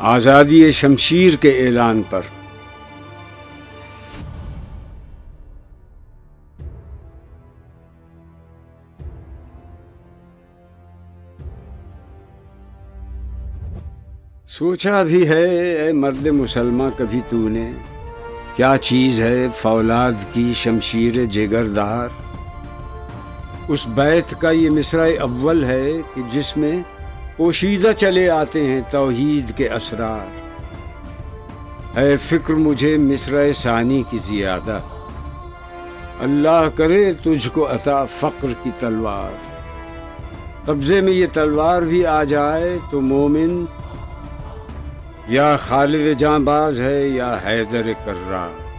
آزادی شمشیر کے اعلان پر سوچا بھی ہے اے مرد مسلمہ کبھی تو نے کیا چیز ہے فولاد کی شمشیر جگردار؟ اس بیت کا یہ مصرع اول ہے کہ جس میں پوشیدہ چلے آتے ہیں توحید کے اسرار۔ ہے فکر مجھے مصرع ثانی کی زیادہ، اللہ کرے تجھ کو عطا فقر کی تلوار۔ قبضے میں یہ تلوار بھی آ جائے تو مومن یا خالد جاں باز ہے یا حیدر کرار۔